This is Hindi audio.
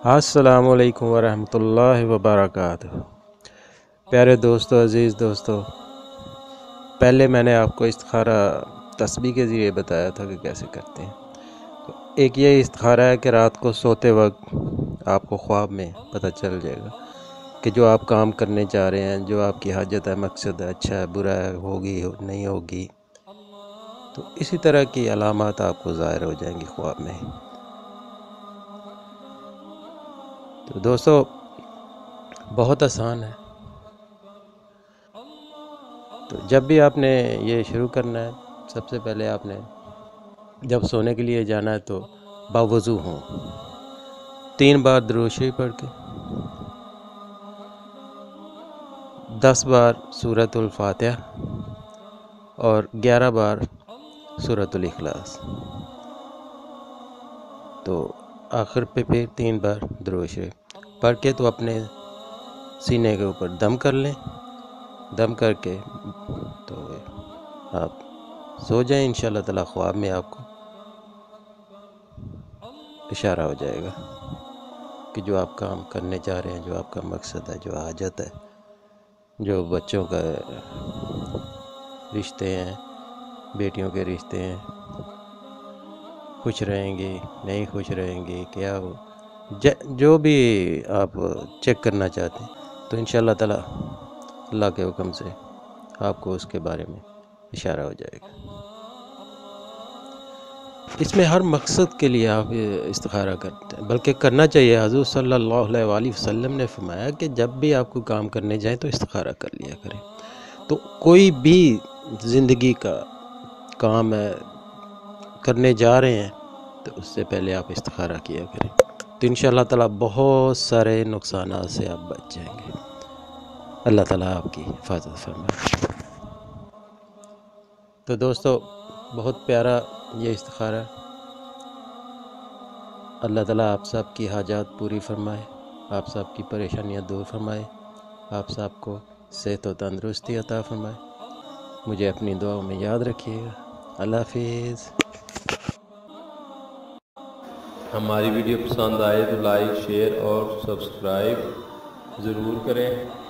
अस्सलामु अलैकुम वरहमतुल्लाहि वबरकातुहू। प्यारे दोस्तों, अज़ीज़ दोस्तों, पहले मैंने आपको इस्तिखारा तस्बीह के ज़रिए बताया था कि कैसे करते हैं। तो एक ये इस्तिखारा है कि रात को सोते वक्त आपको ख्वाब में पता चल जाएगा कि जो आप काम करने जा रहे हैं, जो आपकी हाजत है, मकसद है, अच्छा है, बुरा है, होगी नहीं होगी, तो इसी तरह की अलामात आपको ज़ाहिर हो जाएंगी ख्वाब में। तो दोस्तों, बहुत आसान है। तो जब भी आपने ये शुरू करना है, सबसे पहले आपने जब सोने के लिए जाना है तो बावज़ू हों, 3 बार दुरूद शरीफ पढ़ के, 10 बार सूरतुल फातिहा और 11 बार सूरतुल इखलास। तो आखिर पे फिर 3 बार दुरूद शरीफ पढ़ के तो अपने सीने के ऊपर दम कर लें। दम करके तो आप सो जाएं। इंशाअल्लाह ताला ख्वाब में आपको इशारा हो जाएगा कि जो आप काम करने जा रहे हैं, जो आपका मकसद है, जो हाजत है, जो बच्चों का रिश्ते हैं, बेटियों के रिश्ते हैं, खुश रहेंगे नहीं खुश रहेंगे, क्या हो, जो भी आप चेक करना चाहते हैं, तो इंशाअल्लाह ताला अल्लाह के हुक्म से आपको उसके बारे में इशारा हो जाएगा। इसमें हर मकसद के लिए आप इस्तिखारा करते हैं, बल्कि करना चाहिए। हुज़ूर सल्लल्लाहु अलैहि वसल्लम ने फरमाया कि जब भी आपको काम करने जाएं तो इस्तिखारा कर लिया करें। तो कोई भी ज़िंदगी का काम है, करने जा रहे हैं, तो उससे पहले आप इस्तिखारा किया करें, तो इंशाअल्लाह ताला बहुत सारे नुकसानात से आप बच जाएंगे। अल्लाह ताला आपकी हिफाजत फरमाए। तो दोस्तों, बहुत प्यारा ये इस्तिखारा है। अल्लाह ताला आप सब की हाजात पूरी फरमाए, आप सब की परेशानियाँ दूर फरमाए, आप सबको सेहत और तंदरुस्ती अता फरमाए। मुझे अपनी दुआओं में याद रखिएगा। अल्लाह हाफिज़। हमारी वीडियो पसंद आए तो लाइक, शेयर और सब्सक्राइब ज़रूर करें।